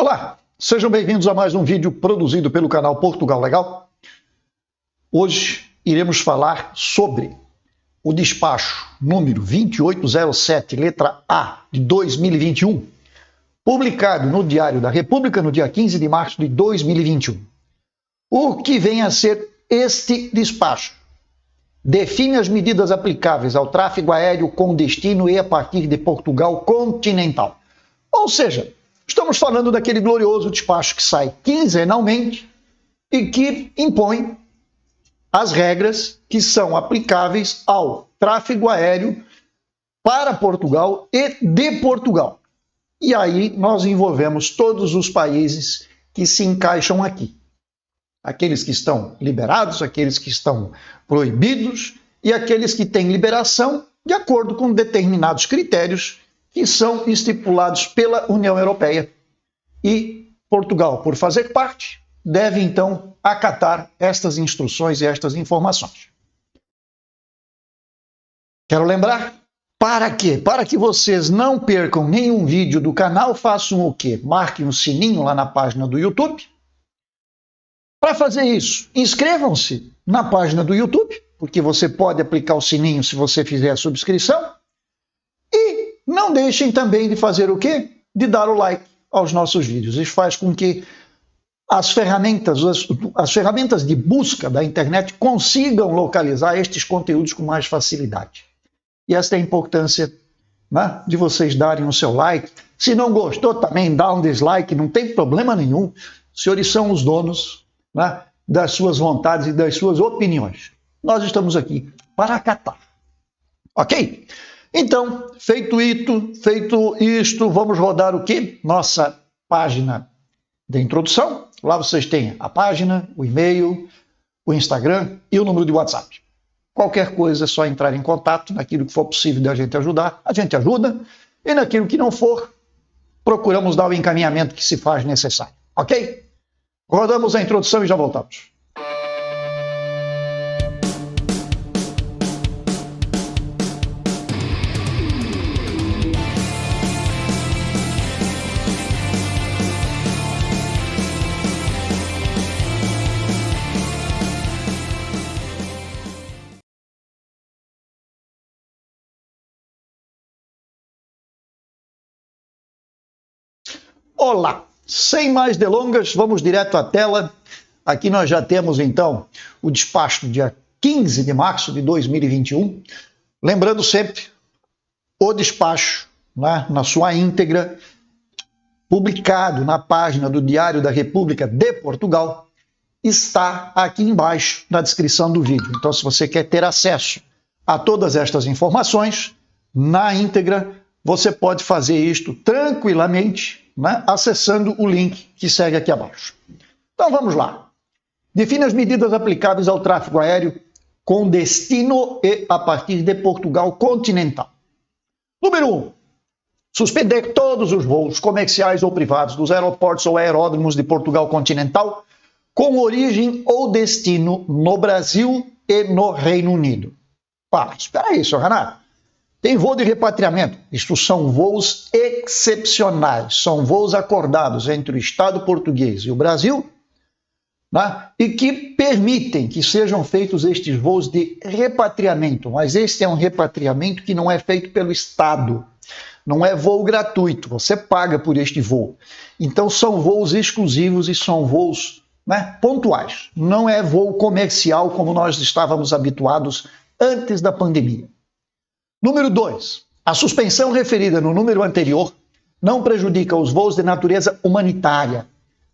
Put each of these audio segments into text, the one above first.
Olá, sejam bem-vindos a mais um vídeo produzido pelo canal Portugal Legal. Hoje iremos falar sobre o despacho número 2807, letra A, de 2021, publicado no Diário da República no dia 15 de março de 2021. O que vem a ser este despacho? Define as medidas aplicáveis ao tráfego aéreo com destino e a partir de Portugal continental. Ou seja, estamos falando daquele glorioso despacho que sai quinzenalmente e que impõe as regras que são aplicáveis ao tráfego aéreo para Portugal e de Portugal. E aí nós envolvemos todos os países que se encaixam aqui. Aqueles que estão liberados, aqueles que estão proibidos e aqueles que têm liberação de acordo com determinados critérios que são estipulados pela União Europeia. E Portugal, por fazer parte, deve então acatar estas instruções e estas informações. Quero lembrar, para quê? Para que vocês não percam nenhum vídeo do canal, façam o quê? Marquem o sininho lá na página do YouTube. Para fazer isso, inscrevam-se na página do YouTube, porque você pode aplicar o sininho se você fizer a subscrição. E não deixem também de fazer o quê? De dar o like aos nossos vídeos. Isso faz com que as ferramentas de busca da internet consigam localizar estes conteúdos com mais facilidade. E esta é a importância, né, de vocês darem o seu like. Se não gostou, também dá um dislike, não tem problema nenhum. Os senhores são os donos, né, das suas vontades e das suas opiniões. Nós estamos aqui para acatar. Ok? Então, feito isto, vamos rodar o quê? Nossa página de introdução. Lá vocês têm a página, o e-mail, o Instagram e o número de WhatsApp. Qualquer coisa é só entrar em contato. Naquilo que for possível de a gente ajudar, a gente ajuda. E naquilo que não for, procuramos dar o encaminhamento que se faz necessário. Ok? Rodamos a introdução e já voltamos. Olá! Sem mais delongas, vamos direto à tela. Aqui nós já temos, então, o despacho do dia 15 de março de 2021. Lembrando sempre, o despacho, né, na sua íntegra, publicado na página do Diário da República de Portugal, está aqui embaixo na descrição do vídeo. Então, se você quer ter acesso a todas estas informações, na íntegra, você pode fazer isto tranquilamente, né, acessando o link que segue aqui abaixo. Então vamos lá. Define as medidas aplicáveis ao tráfego aéreo com destino e a partir de Portugal continental. Número 1. Suspender todos os voos comerciais ou privados dos aeroportos ou aeródromos de Portugal continental com origem ou destino no Brasil e no Reino Unido. Espera aí, senhor Renato. Tem voo de repatriamento. Isto são voos excepcionais. São voos acordados entre o Estado português e o Brasil, né, e que permitem que sejam feitos estes voos de repatriamento. Mas este é um repatriamento que não é feito pelo Estado. Não é voo gratuito. Você paga por este voo. Então são voos exclusivos e são voos, né, pontuais. Não é voo comercial como nós estávamos habituados antes da pandemia. Número 2. A suspensão referida no número anterior não prejudica os voos de natureza humanitária,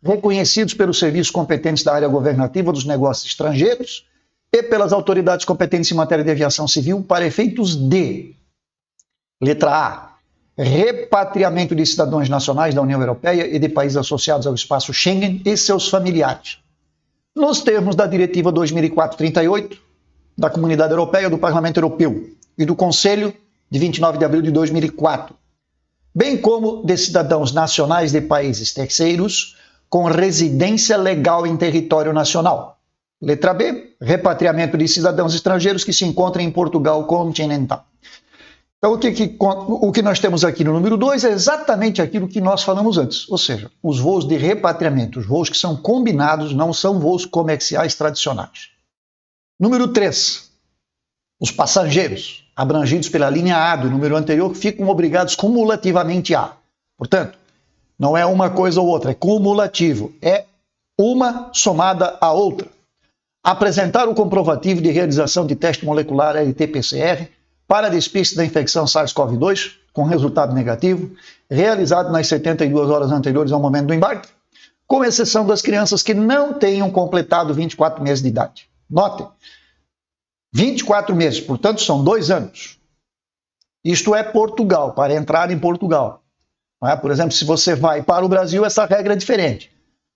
reconhecidos pelos serviços competentes da área governativa dos negócios estrangeiros e pelas autoridades competentes em matéria de aviação civil para efeitos de: letra A. Repatriamento de cidadãos nacionais da União Europeia e de países associados ao espaço Schengen e seus familiares, nos termos da Diretiva 2004/38 da Comunidade Europeia, do Parlamento Europeu e do Conselho de 29 de abril de 2004, bem como de cidadãos nacionais de países terceiros com residência legal em território nacional. Letra B, repatriamento de cidadãos estrangeiros que se encontram em Portugal continental. Então, o que nós temos aqui no número 2 é exatamente aquilo que nós falamos antes, ou seja, os voos de repatriamento, os voos que são combinados, não são voos comerciais tradicionais. Número 3, os passageiros abrangidos pela linha A do número anterior ficam obrigados cumulativamente a. Portanto, não é uma coisa ou outra, é cumulativo, é uma somada à outra. Apresentar o comprovativo de realização de teste molecular RT-PCR para despiste da infecção SARS-CoV-2, com resultado negativo, realizado nas 72 horas anteriores ao momento do embarque, com exceção das crianças que não tenham completado 24 meses de idade. Notem, 24 meses, portanto, são 2 anos. Isto é Portugal, para entrar em Portugal. Não é? Por exemplo, se você vai para o Brasil, essa regra é diferente.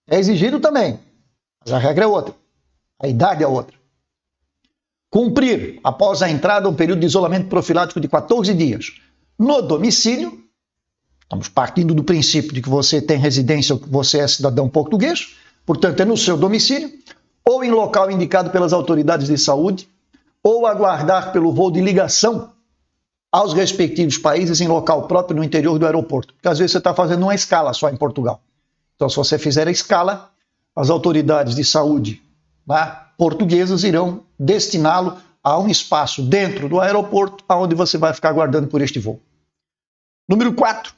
É exigido também, mas a regra é outra. A idade é outra. Cumprir, após a entrada, um período de isolamento profilático de 14 dias no domicílio. Estamos partindo do princípio de que você tem residência ou que você é cidadão português, portanto é no seu domicílio, ou em local indicado pelas autoridades de saúde, ou aguardar pelo voo de ligação aos respectivos países em local próprio no interior do aeroporto. Porque às vezes você está fazendo uma escala só em Portugal. Então, se você fizer a escala, as autoridades de saúde portuguesas irão destiná-lo a um espaço dentro do aeroporto onde você vai ficar aguardando por este voo. Número 4.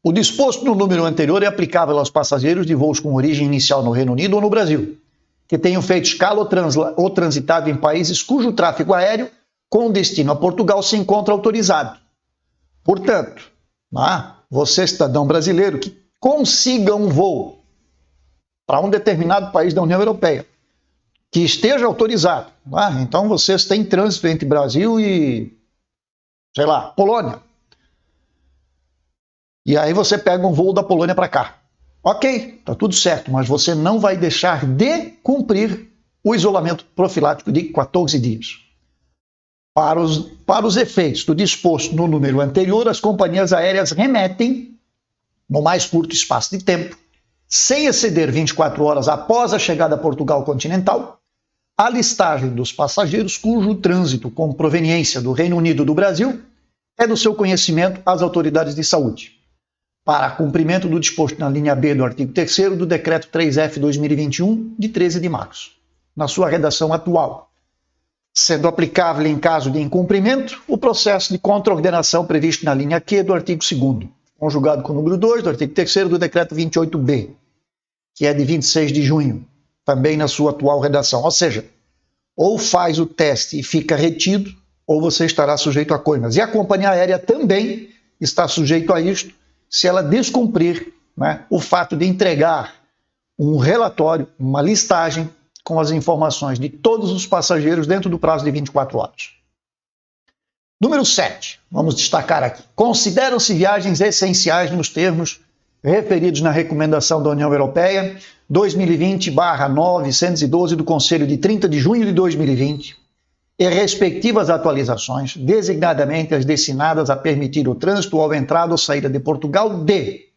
O disposto no número anterior é aplicável aos passageiros de voos com origem inicial no Reino Unido ou no Brasil, que tenham feito escala ou transitado em países cujo tráfego aéreo com destino a Portugal se encontra autorizado. Portanto, você, cidadão brasileiro, que consiga um voo para um determinado país da União Europeia, que esteja autorizado. Então vocês têm trânsito entre Brasil e, sei lá, Polônia. E aí você pega um voo da Polônia para cá. Ok, está tudo certo, mas você não vai deixar de cumprir o isolamento profilático de 14 dias. Para os efeitos do disposto no número anterior, as companhias aéreas remetem, no mais curto espaço de tempo, sem exceder 24 horas após a chegada a Portugal continental, a listagem dos passageiros cujo trânsito com proveniência do Reino Unido ou do Brasil é do seu conhecimento às autoridades de saúde, para cumprimento do disposto na linha B do artigo 3º do Decreto 3F/2021, de 13 de março, na sua redação atual, sendo aplicável em caso de incumprimento o processo de contraordenação previsto na linha Q do artigo 2º, conjugado com o número 2 do artigo 3º do Decreto 28B, que é de 26 de junho, também na sua atual redação. Ou seja, ou faz o teste e fica retido, ou você estará sujeito a coimas. E a companhia aérea também está sujeito a isto, se ela descumprir o fato de entregar um relatório, uma listagem com as informações de todos os passageiros dentro do prazo de 24 horas. Número 7, vamos destacar aqui. Consideram-se viagens essenciais nos termos referidos na recomendação da União Europeia 2020/912 do Conselho de 30 de junho de 2020 e respectivas atualizações, designadamente as destinadas a permitir o trânsito ou a entrada ou saída de Portugal de: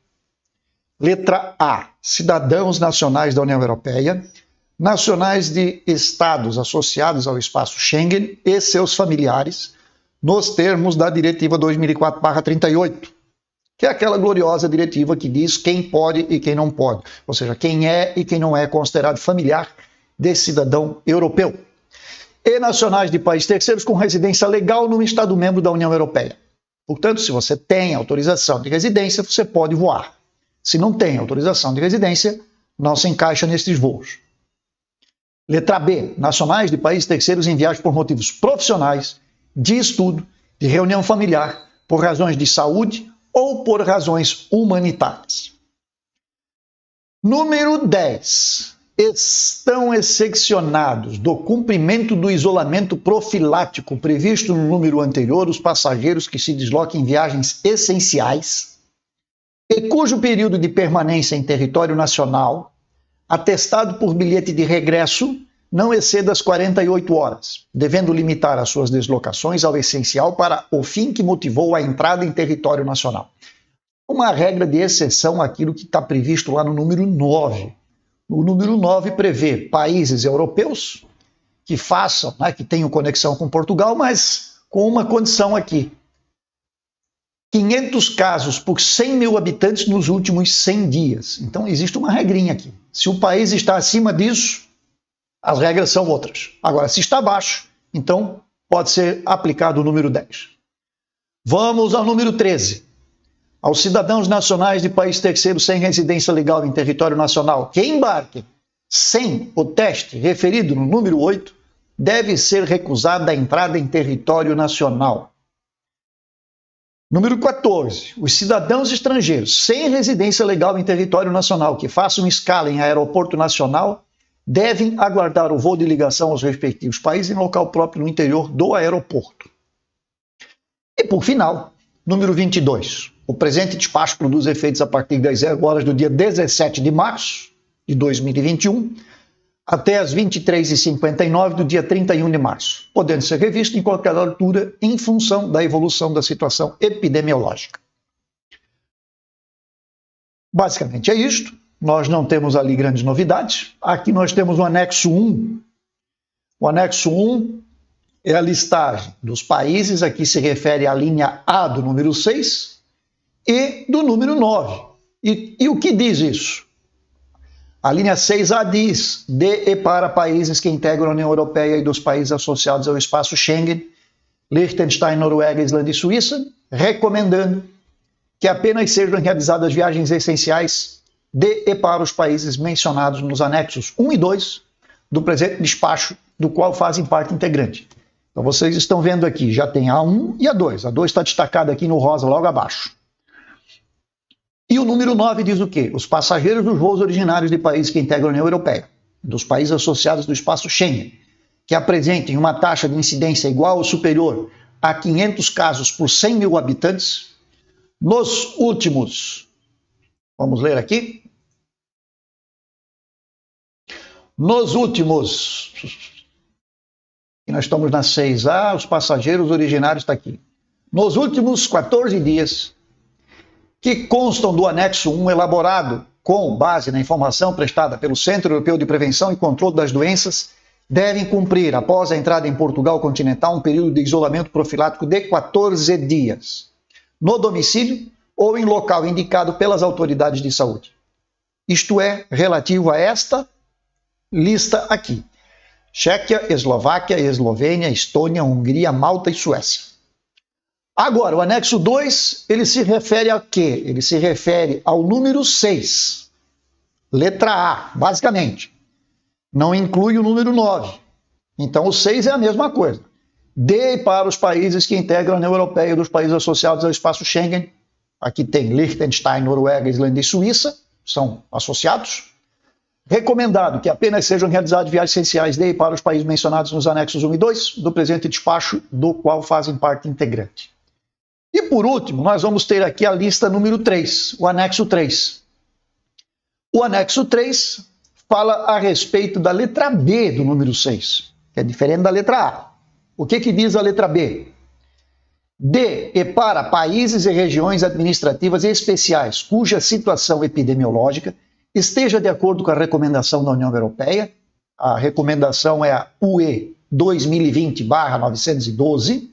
letra A, cidadãos nacionais da União Europeia, nacionais de estados associados ao espaço Schengen e seus familiares, nos termos da Diretiva 2004/38, que é aquela gloriosa diretiva que diz quem pode e quem não pode, ou seja, quem é e quem não é considerado familiar desse cidadão europeu, e nacionais de países terceiros com residência legal num Estado-membro da União Europeia. Portanto, se você tem autorização de residência, você pode voar. Se não tem autorização de residência, não se encaixa nesses voos. Letra B, nacionais de países terceiros em viagem por motivos profissionais, de estudo, de reunião familiar, por razões de saúde ou por razões humanitárias. Número 10. Estão excepcionados do cumprimento do isolamento profilático previsto no número anterior os passageiros que se desloquem em viagens essenciais e cujo período de permanência em território nacional, atestado por bilhete de regresso, não exceda as 48 horas, devendo limitar as suas deslocações ao essencial para o fim que motivou a entrada em território nacional. Uma regra de exceção àquilo que está previsto lá no número 9. O número 9 prevê países europeus que façam, que tenham conexão com Portugal, mas com uma condição aqui. 500 casos por 100 mil habitantes nos últimos 100 dias. Então, existe uma regrinha aqui. Se o país está acima disso, as regras são outras. Agora, se está abaixo, então pode ser aplicado o número 10. Vamos ao número 13. Aos cidadãos nacionais de país terceiro sem residência legal em território nacional que embarquem sem o teste referido no número 8, deve ser recusada a entrada em território nacional. Número 14. Os cidadãos estrangeiros sem residência legal em território nacional que façam escala em aeroporto nacional devem aguardar o voo de ligação aos respectivos países em local próprio no interior do aeroporto. E por final, número 22. O presente despacho produz efeitos a partir das 0 horas do dia 17 de março de 2021 até as 23h59 do dia 31 de março, podendo ser revisto em qualquer altura em função da evolução da situação epidemiológica. Basicamente é isto. Nós não temos ali grandes novidades. Aqui nós temos o anexo 1. O anexo 1 é a listagem dos países, aqui se refere à linha A do número 6 e do número 9. E o que diz isso? A linha 6A diz de e para países que integram a União Europeia e dos países associados ao espaço Schengen, Liechtenstein, Noruega, Islândia e Suíça, recomendando que apenas sejam realizadas viagens essenciais de e para os países mencionados nos anexos 1 e 2 do presente despacho, do qual fazem parte integrante. Então vocês estão vendo aqui, já tem a 1 e a 2. A 2 está destacada aqui no rosa logo abaixo. E o número 9 diz o quê? Os passageiros dos voos originários de países que integram a União Europeia, dos países associados do espaço Schengen, que apresentem uma taxa de incidência igual ou superior a 500 casos por 100 mil habitantes, nos últimos, vamos ler aqui, nos últimos, e nós estamos na 6A, os passageiros originários está aqui, nos últimos 14 dias, que constam do anexo 1 elaborado com base na informação prestada pelo Centro Europeu de Prevenção e Controle das Doenças, devem cumprir, após a entrada em Portugal continental, um período de isolamento profilático de 14 dias, no domicílio ou em local indicado pelas autoridades de saúde. Isto é relativo a esta lista aqui: Tchequia, Eslováquia, Eslovênia, Estônia, Hungria, Malta e Suécia. Agora, o anexo 2, ele se refere a quê? Ele se refere ao número 6, letra A, basicamente. Não inclui o número 9. Então, o 6 é a mesma coisa. De para os países que integram a União Europeia e dos países associados ao espaço Schengen. Aqui tem Liechtenstein, Noruega, Islândia e Suíça, são associados. Recomendado que apenas sejam realizadas viagens essenciais de e para os países mencionados nos anexos 1 e 2 do presente despacho, do qual fazem parte integrante. E por último, nós vamos ter aqui a lista número 3, o anexo 3. O anexo 3 fala a respeito da letra B do número 6, que é diferente da letra A. O que diz a letra B? De e para países e regiões administrativas especiais cuja situação epidemiológica esteja de acordo com a recomendação da União Europeia. A recomendação é a UE 2020/912,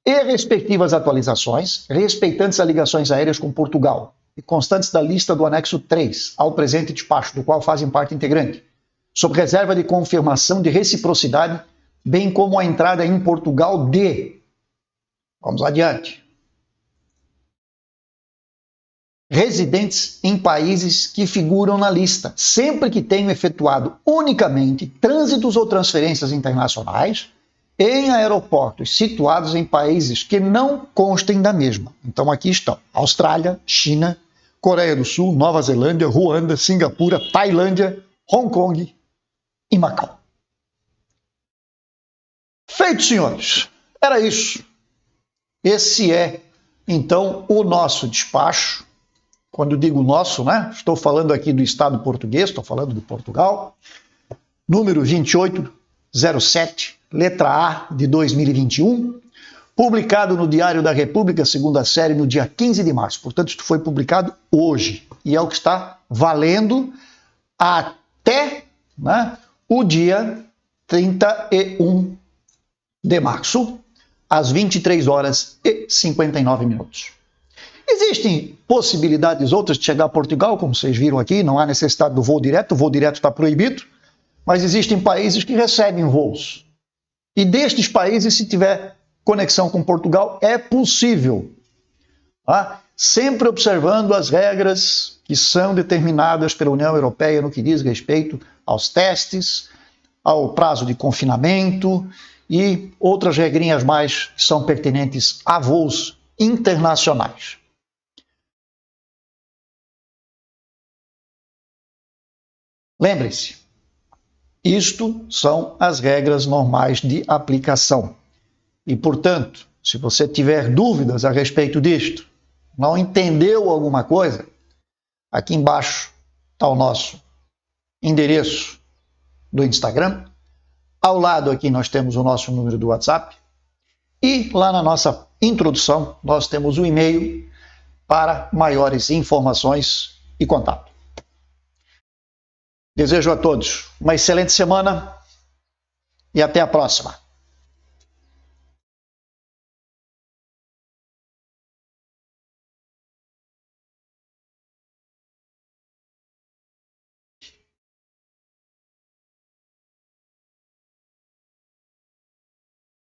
e respectivas atualizações, respeitantes a ligações aéreas com Portugal e constantes da lista do anexo 3 ao presente despacho, do qual fazem parte integrante, sob reserva de confirmação de reciprocidade, bem como a entrada em Portugal de... Vamos adiante. Residentes em países que figuram na lista, sempre que tenham efetuado unicamente trânsitos ou transferências internacionais em aeroportos situados em países que não constem da mesma. Então aqui estão: Austrália, China, Coreia do Sul, Nova Zelândia, Ruanda, Singapura, Tailândia, Hong Kong e Macau. Feito, senhores. Era isso. Esse é, então, o nosso despacho. Quando digo nosso, né? Estou falando aqui do Estado português, estou falando de Portugal. Número 2807, letra A de 2021, publicado no Diário da República, segunda série, no dia 15 de março. Portanto, isto foi publicado hoje e é o que está valendo até, né, o dia 31 de março, às 23 horas e 59 minutos. Existem possibilidades outras de chegar a Portugal, como vocês viram aqui, não há necessidade do voo direto, o voo direto está proibido, mas existem países que recebem voos. E destes países, se tiver conexão com Portugal, é possível. Tá? Sempre observando as regras que são determinadas pela União Europeia no que diz respeito aos testes, ao prazo de confinamento e outras regrinhas mais que são pertinentes a voos internacionais. Lembre-se, isto são as regras normais de aplicação. E, portanto, se você tiver dúvidas a respeito disto, não entendeu alguma coisa, aqui embaixo está o nosso endereço do Instagram. Ao lado aqui nós temos o nosso número do WhatsApp. E lá na nossa introdução nós temos o e-mail para maiores informações e contato. Desejo a todos uma excelente semana e até a próxima.